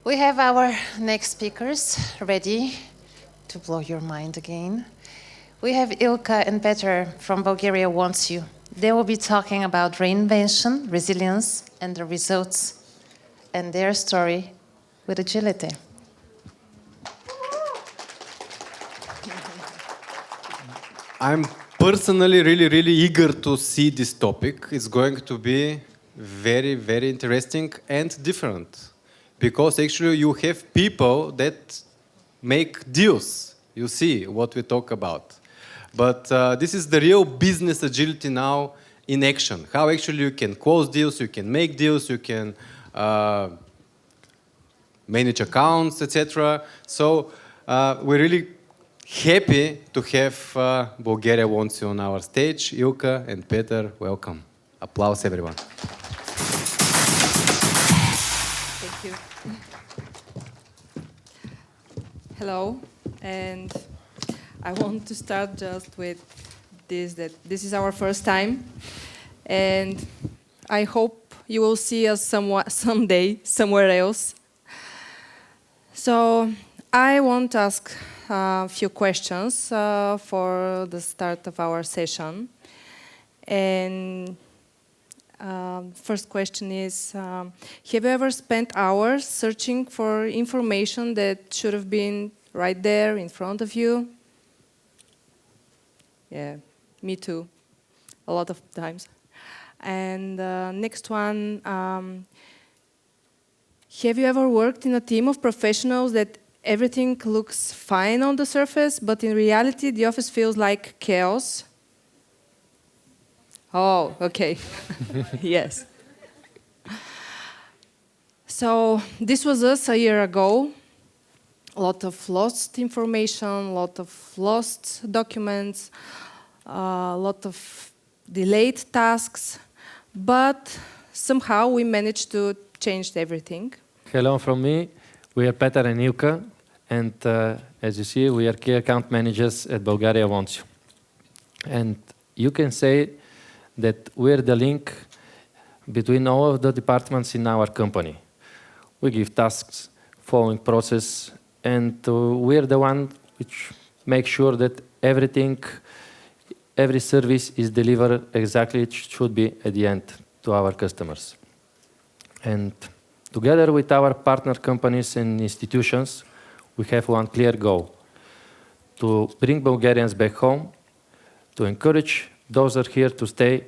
We have our next speakers ready to blow your mind again. We have Ilka and Petar from Bulgaria Wants You. They will be talking about reinvention, resilience, and the results, and their story with agility. I'm personally really eager to see this topic. It's going to be very interesting and different. Because actually you have people that make deals. You see what we talk about. But this is the real business agility now in action. How actually you can close deals, you can make deals, you can manage accounts, etc. So we're really happy to have Bulgaria Wants You on our stage. Ilka and Petar, welcome. Applause, everyone. Thank you. Hello, and I want to start just with this, that this is our first time, and I hope you will see us someday, somewhere else. So I want to ask a few questions for the start of our session. And first question is, have you ever spent hours searching for information that should have been right there in front of you? Yeah, me too, a lot of times. And next one, have you ever worked in a team of professionals that everything looks fine on the surface, but in reality the office feels like chaos? Oh, okay. Yes. So this was us a year ago. A lot of lost information, a lot of lost documents, a lot of delayed tasks, but somehow we managed to change everything. Hello from me. We are Petar and Ilka, and as you see, we are key account managers at Bulgaria Wants You. And you can say that we're the link between all of the departments in our company. We give tasks, following process, and we're the one which makes sure that every service is delivered exactly it should be at the end to our customers. And together with our partner companies and institutions, we have one clear goal: to bring Bulgarians back home, to encourage those that are here to stay,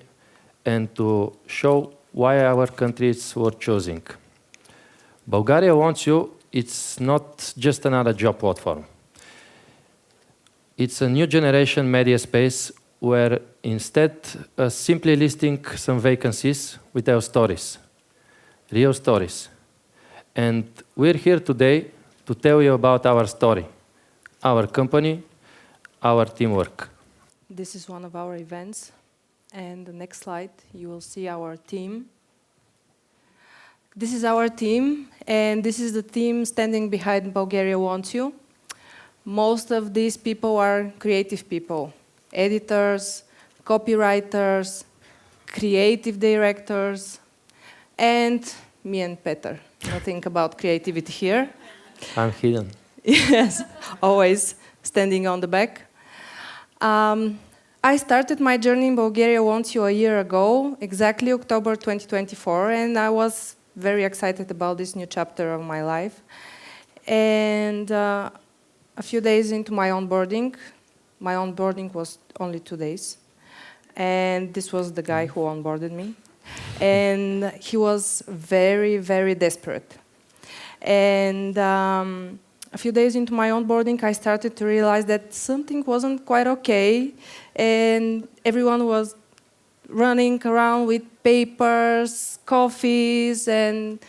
and to show why our country is worth choosing. Bulgaria Wants You, it's not just another job platform. It's a new generation media space where instead of simply listing some vacancies, we tell stories, real stories. And we're here today to tell you about our story, our company, our teamwork. This is one of our events, and the next slide you will see our team. This is our team, and this is the team standing behind Bulgaria Wants You. Most of these people are creative people, editors, copywriters, creative directors, and me and Petar. Nothing about creativity here. I'm hidden. Yes, always standing on the back. I started my journey in Bulgaria Wants You a year ago, exactly October 2024, and I was very excited about this new chapter of my life. And a few days into my onboarding was only 2 days, and this was the guy who onboarded me, and he was very desperate. And a few days into my onboarding, I started to realize that something wasn't quite okay, and everyone was running around with papers, coffees, and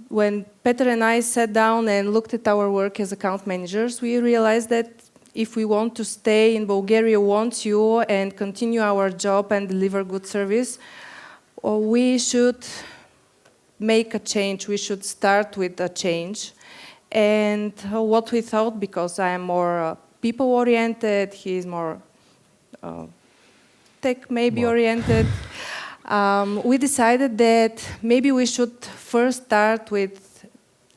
when Petar and I sat down and looked at our work as account managers, we realized that if we want to stay in Bulgaria Wants You and continue our job and deliver good service, we should make a change. We should start with a change. And what we thought, because I am more people-oriented, he is more tech maybe oriented, we decided that maybe we should first start with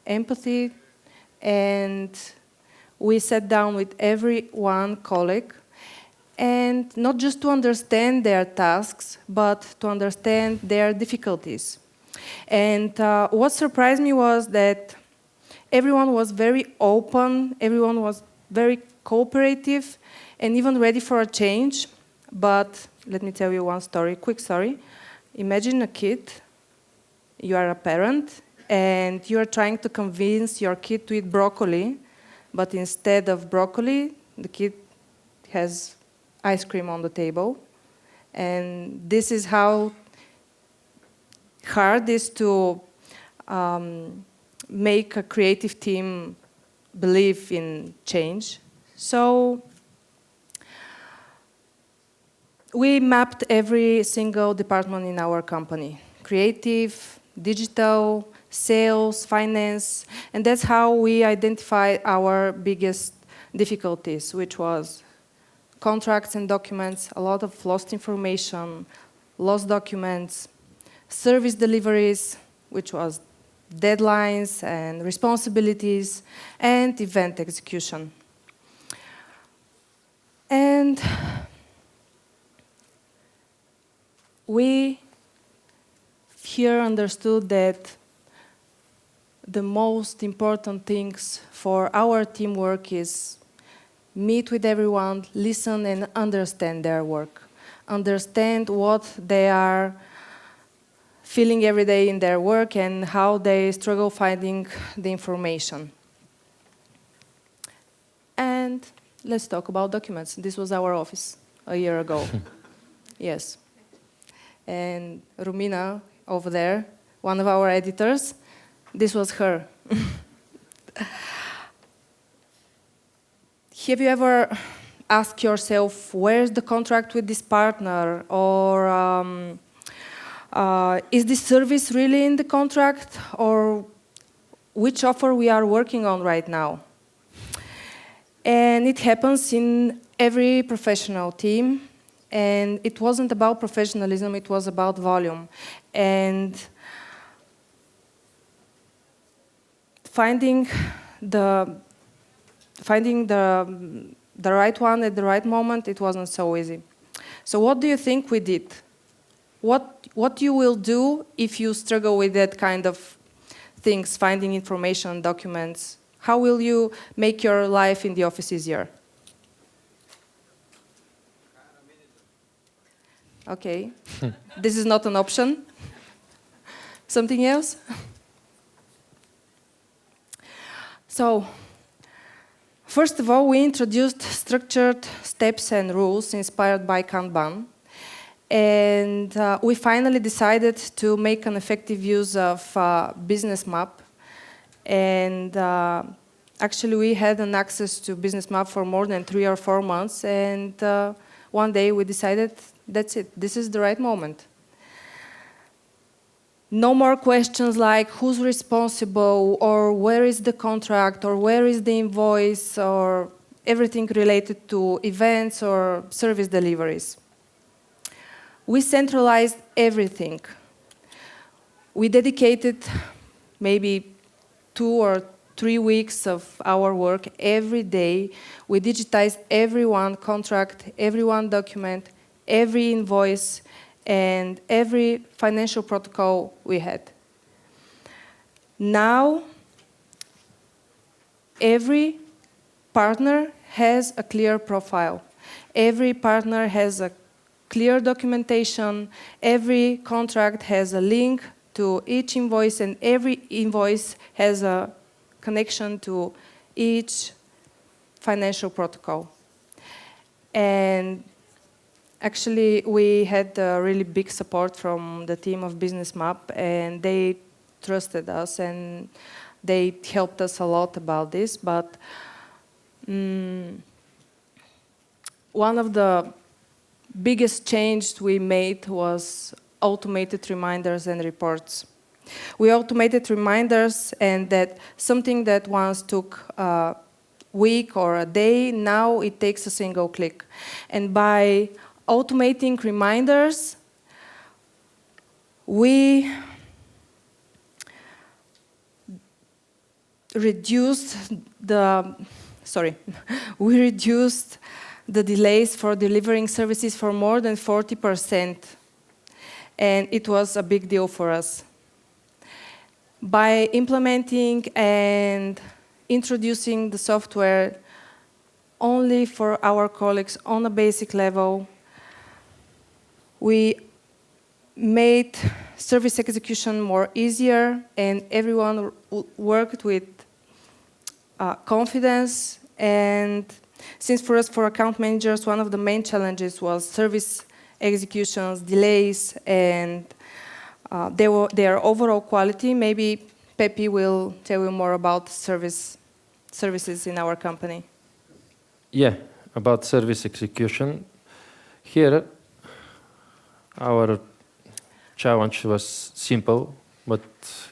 empathy, and we sat down with every one colleague, and not just to understand their tasks, but to understand their difficulties. And what surprised me was that everyone was very open, everyone was very cooperative, and even ready for a change. But let me tell you one story, quick story. Imagine a kid, you are a parent, and you are trying to convince your kid to eat broccoli, but instead of broccoli, the kid has ice cream on the table. And this is how hard it is to make a creative team believe in change. So we mapped every single department in our company: creative, digital, sales, finance, and that's how we identified our biggest difficulties, which was contracts and documents, a lot of lost information, lost documents, service deliveries, which was deadlines and responsibilities, and event execution. And we here understood that the most important things for our teamwork is meet with everyone, listen and understand their work, understand what they are feeling every day in their work and how they struggle finding the information. And let's talk about documents. This was our office a year ago. Yes. And Rumina over there, one of our editors, this was her. Have you ever asked yourself, where's the contract with this partner? Or is this service really in the contract? Or which offer we are working on right now? And it happens in every professional team. And it wasn't about professionalism, it was about volume. And finding the right one at the right moment, it wasn't so easy. So what do you think we did? What you will do if you struggle with that kind of things, finding information, documents? How will you make your life in the office easier? Okay, this is not an option. Something else? So, first of all, we introduced structured steps and rules inspired by Kanban. And we finally decided to make an effective use of business map. And actually, we had an access to business map for more than 3 or 4 months. And one day we decided, that's it, this is the right moment. No more questions like who's responsible, or where is the contract, or where is the invoice, or everything related to events or service deliveries. We centralized everything. We dedicated maybe 2 or 3 weeks of our work every day. We digitized every one contract, every one document, every invoice, and every financial protocol we had. Now, every partner has a clear profile. Every partner has a clear documentation. Every contract has a link to each invoice, and every invoice has a connection to each financial protocol. And actually, we had really big support from the team of Business Map, and they trusted us, and they helped us a lot about this. But one of the biggest changes we made was automated reminders and reports. We automated reminders, and that something that once took a week or a day, now it takes a single click. And by automating reminders, reduced the, sorry, we reduced the delays for delivering services for more than 40%. And it was a big deal for us. By implementing and introducing the software only for our colleagues on a basic level, we made service execution more easier, and everyone worked with confidence. And since for us, for account managers, one of the main challenges was service executions, delays, and their overall quality. Maybe Pepi will tell you more about services in our company. Yeah, about service execution. Here, our challenge was simple, but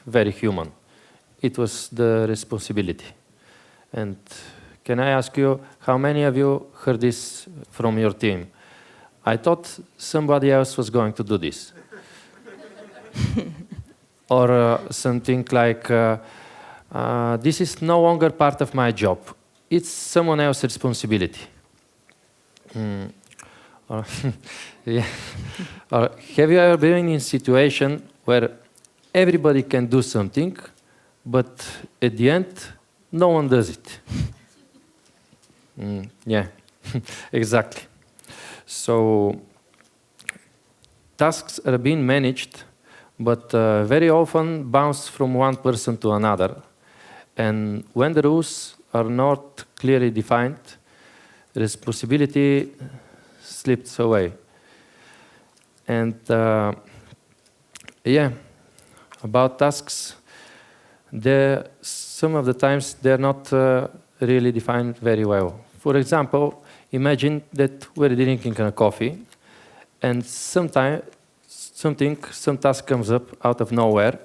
very human. It was the responsibility. And can I ask you, how many of you heard this from your team? I thought somebody else was going to do this. Or something like, this is no longer part of my job. It's someone else's responsibility. Or, yeah. Or have you ever been in a situation where everybody can do something, but at the end, no one does it? Yeah, exactly. So tasks are being managed, but very often bounce from one person to another. And when the rules are not clearly defined, responsibility slips away. And yeah, about tasks, some of the times they're not really defined very well. For example, imagine that we're drinking a coffee, and some task comes up out of nowhere.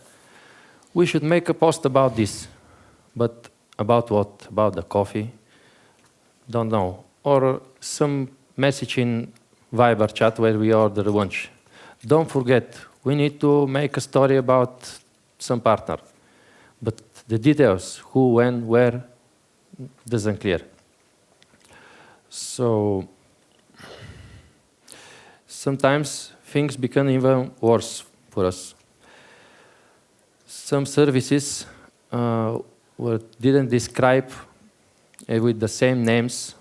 We should make a post about this, but about what? About the coffee? Don't know. Or some message in Viber chat where we order lunch. Don't forget, we need to make a story about some partner. But the details, who, when, where, doesn't clear. So sometimes things become even worse for us. Some services didn't describe with the same names,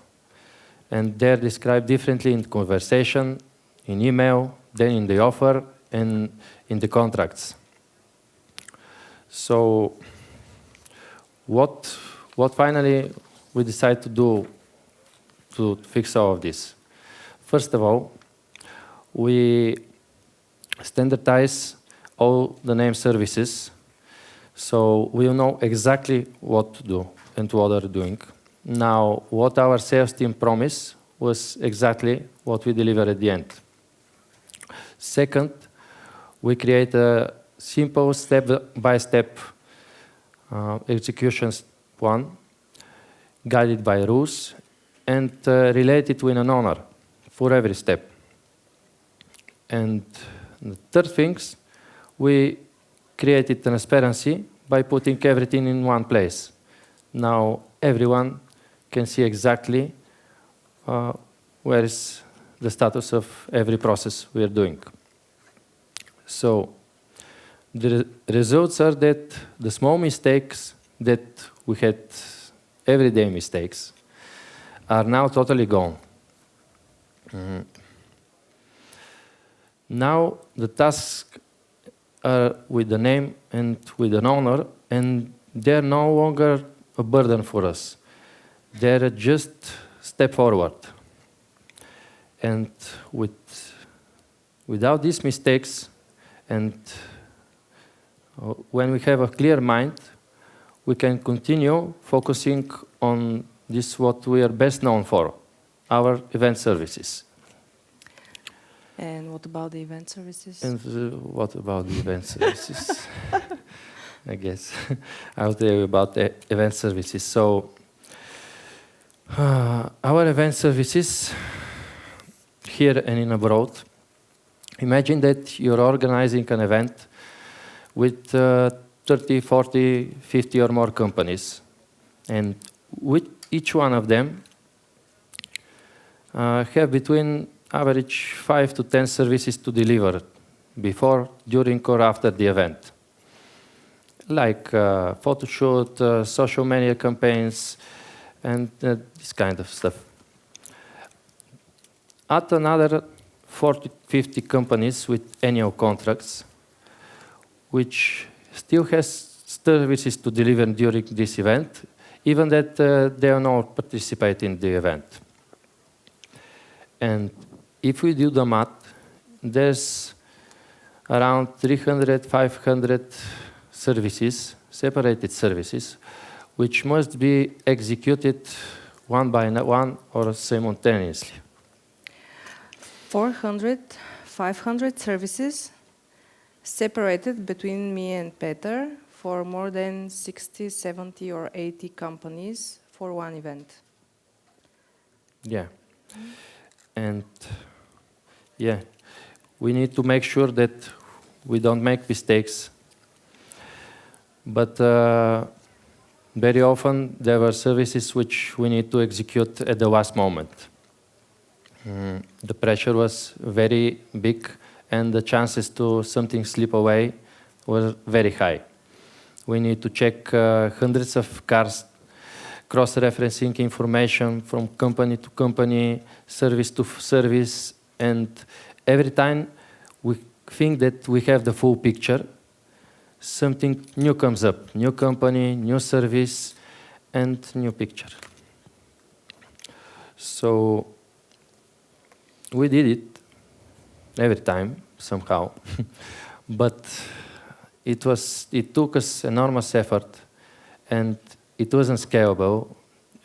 and they're described differently in conversation, in email, then in the offer, and in the contracts. So what finally we decide to do to fix all of this? First of all, we standardize all the name services, so we'll know exactly what to do and what they're doing. Now, what our sales team promised was exactly what we deliver at the end. Second, we create a simple step-by-step execution plan, guided by rules, and related to an owner for every step. And the third thing, we created transparency by putting everything in one place. Now everyone can see exactly where is the status of every process we are doing. So the results are that the small mistakes that we had, everyday mistakes, are now totally gone. Now the tasks are with the name and with an owner, and they're no longer a burden for us. They're just a step forward. And without these mistakes, and when we have a clear mind, we can continue focusing on this, what we are best known for, our event services. And what about the event services? And what about the event services? I guess I'll tell you about the event services. So our event services here and in abroad, imagine that you're organizing an event with 30, 40, 50 or more companies. And with each one of them have between average 5 to 10 services to deliver before, during, or after the event. Like photo shoot, social media campaigns, and this kind of stuff. At another 40, 50 companies with annual contracts, which still has services to deliver during this event, even that they are not participating in the event. And if we do the math, there's around 300, 500 services, separated services, which must be executed one by one or simultaneously. 400, 500 services separated between me and Petar for more than 60, 70 or 80 companies for one event. Yeah. And yeah, we need to make sure that we don't make mistakes. But very often there were services which we need to execute at the last moment. The pressure was very big and the chances to something slip away were very high. We need to check hundreds of cars, cross-referencing information from company to company, service to service, and every time we think that we have the full picture, something new comes up, new company, new service, and new picture. So we did it every time, somehow, but it took us enormous effort, and it wasn't scalable,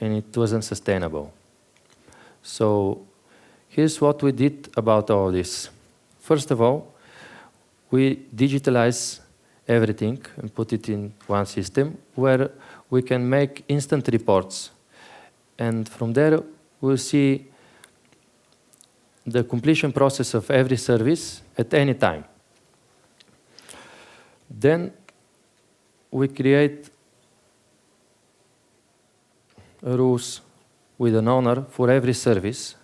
and it wasn't sustainable. So here's what we did about all this. First of all, we digitalize everything and put it in one system where we can make instant reports. And from there, we'll see the completion process of every service at any time. Then we create rules with an owner for every service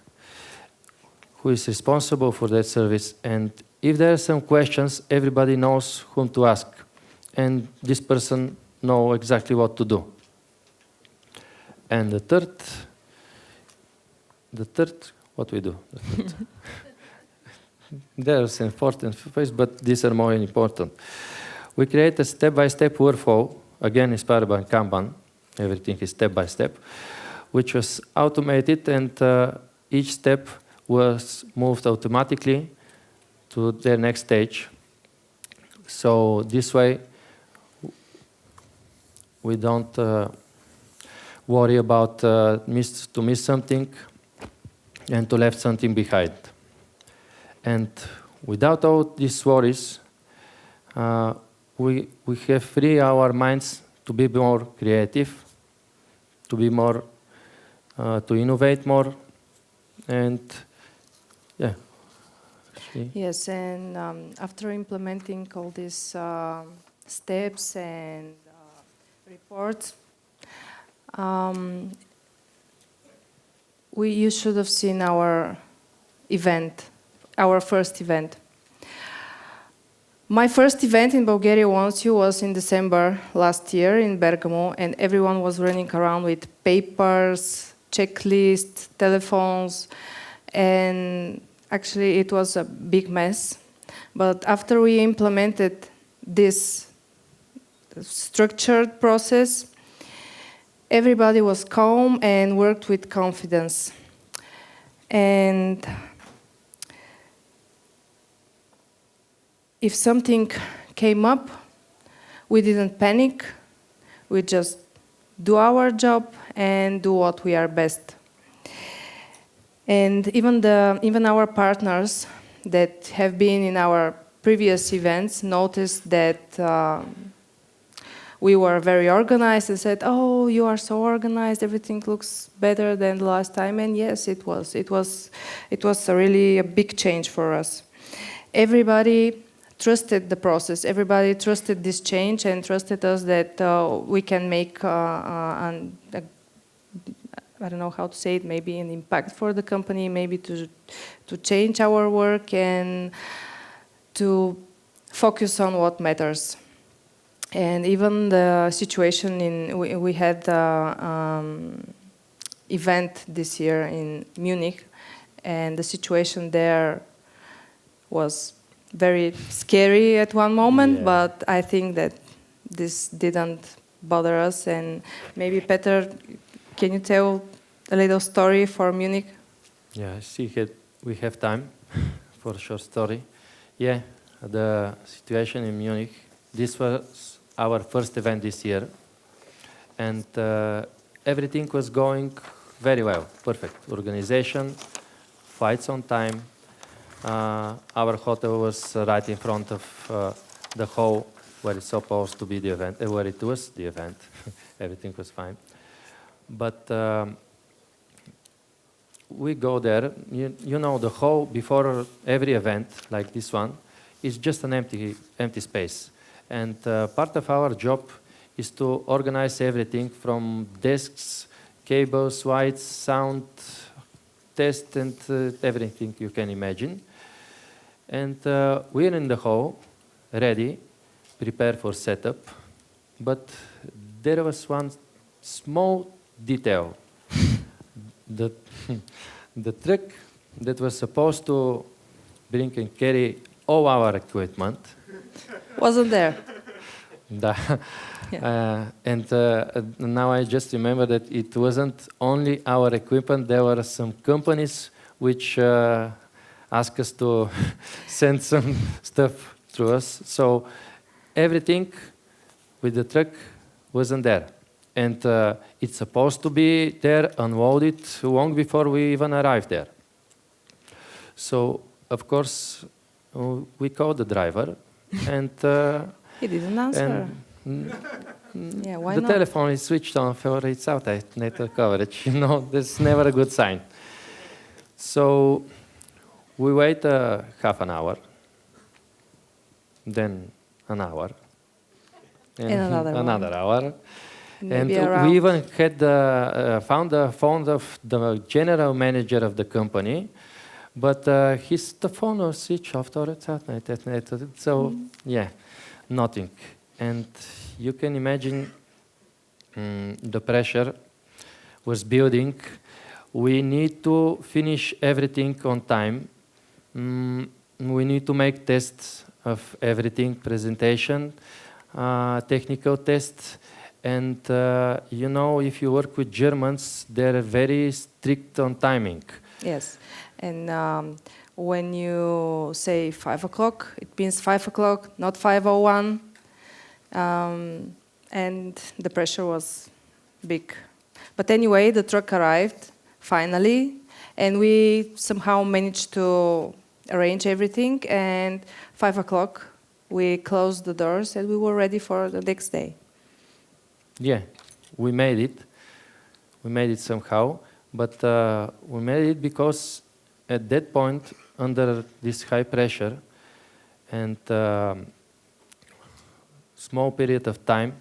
who is responsible for that service. And if there are some questions, everybody knows whom to ask. And this person knows exactly what to do. And the third, what we do? There's important phase, but these are more important. We create a step-by-step workflow, again inspired by Kanban. Everything is step-by-step, which was automated, and each step was moved automatically to their next stage. So this way, we don't worry about to miss something and to leave something behind. And without all these worries, we have free our minds to be more creative, to be more, to innovate more, and yeah. Yes, and after implementing all these steps and reports, you should have seen our event, our first event. My first event in Bulgaria Wants You was in December last year in Bergamo, and everyone was running around with papers, checklists, telephones, and actually it was a big mess. But after we implemented this structured process, everybody was calm and worked with confidence. And if something came up, we didn't panic. We just do our job and do what we are best. And even our partners that have been in our previous events noticed that we were very organized and said, "Oh, you are so organized. Everything looks better than the last time." And yes, it was. It was really a big change for us. Everybody trusted the process. Everybody trusted this change and trusted us that we can make I don't know how to say it, maybe an impact for the company, maybe to change our work and to focus on what matters. And even the situation we had event this year in Munich, and the situation there was very scary at one moment, but I think that this didn't bother us. And maybe Petar, can you tell a little story for Munich? Yeah, I see we have time for a short story. Yeah, the situation in Munich, this was our first event this year, and everything was going very well, perfect. Organization, flights on time. Our hotel was right in front of the hall where it's supposed to be the event, where it was the event. Everything was fine. But we go there, you know, the hall before every event, like this one, is just an empty space. And part of our job is to organize everything from desks, cables, lights, sound, test, and everything you can imagine. And we're in the hall, ready, prepared for setup, but there was one small detail. The truck that was supposed to bring and carry all our equipment Wasn't there. And now I just remember that it wasn't only our equipment. There were some companies which asked us to send some stuff through us. So everything with the truck wasn't there. And it's supposed to be there, unloaded, long before we even arrived there. So, of course, we called the driver, and He didn't answer. Yeah, why the not? telephone is switched on for its outside network coverage. You know, that's never a good sign. So we wait half an hour, then an hour, and another hour. And Maybe around. we even had found the phone of the general manager of the company, but the phone was switched off. So yeah, nothing. And you can imagine the pressure was building. We need to finish everything on time. We need to make tests of everything, presentation, technical tests. And you know, if you work with Germans, they're very strict on timing. Yes, and when you say 5 o'clock, it means 5 o'clock, not 5:01. And the pressure was big. But anyway, the truck arrived finally, and we somehow managed to arrange everything. And 5 o'clock, we closed the doors, and we were ready for the next day. Yeah, we made it. We made it somehow, but we made it because at that point, under this high pressure and small period of time,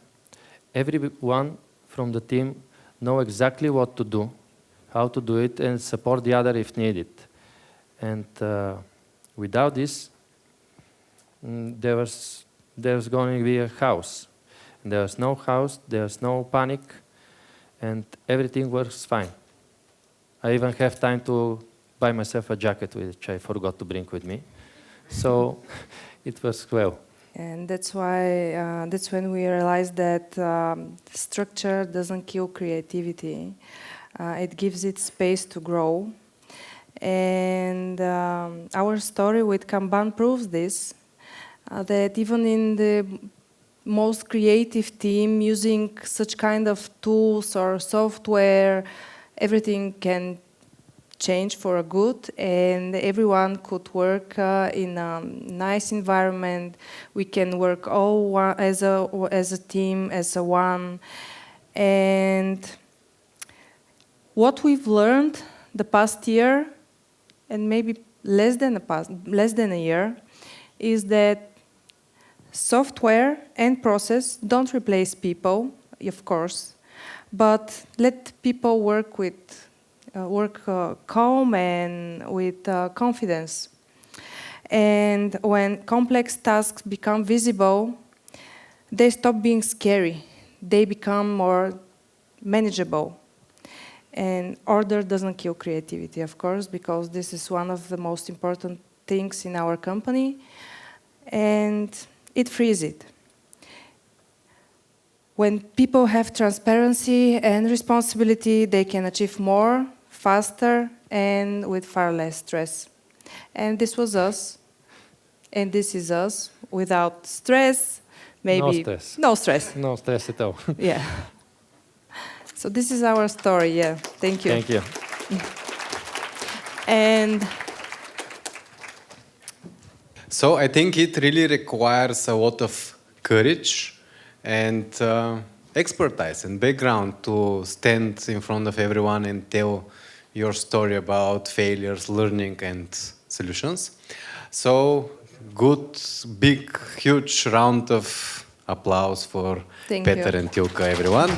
everyone from the team know exactly what to do, how to do it, and support the other if needed. And without this, there was going to be a chaos. There was no house, there was no panic, and everything works fine. I even have time to buy myself a jacket, which I forgot to bring with me. So it was well. And that's why, that's when we realized that structure doesn't kill creativity. It gives it space to grow. And our story with Kanban proves this, that even in the most creative team using such kind of tools or software, everything can change for a good, and everyone could work in a nice environment. We can work all as a team, as a one. And what we've learned the past year, and maybe less than a year, is that Software and process don't replace people, of course, but let people work calm and with confidence. And when complex tasks become visible, they stop being scary. They become more manageable. And order doesn't kill creativity, of course, because this is one of the most important things in our company, and it frees it. When people have transparency and responsibility, they can achieve more, faster, and with far less stress. And this was us, and this is us, without stress, maybe... No stress. No stress. No stress at all. Yeah. So this is our story, yeah. Thank you. Thank you. And So I think it really requires a lot of courage and expertise and background to stand in front of everyone and tell your story about failures, learning, and solutions. So good, big, huge round of applause for Thank Petar you. and Ilka, everyone.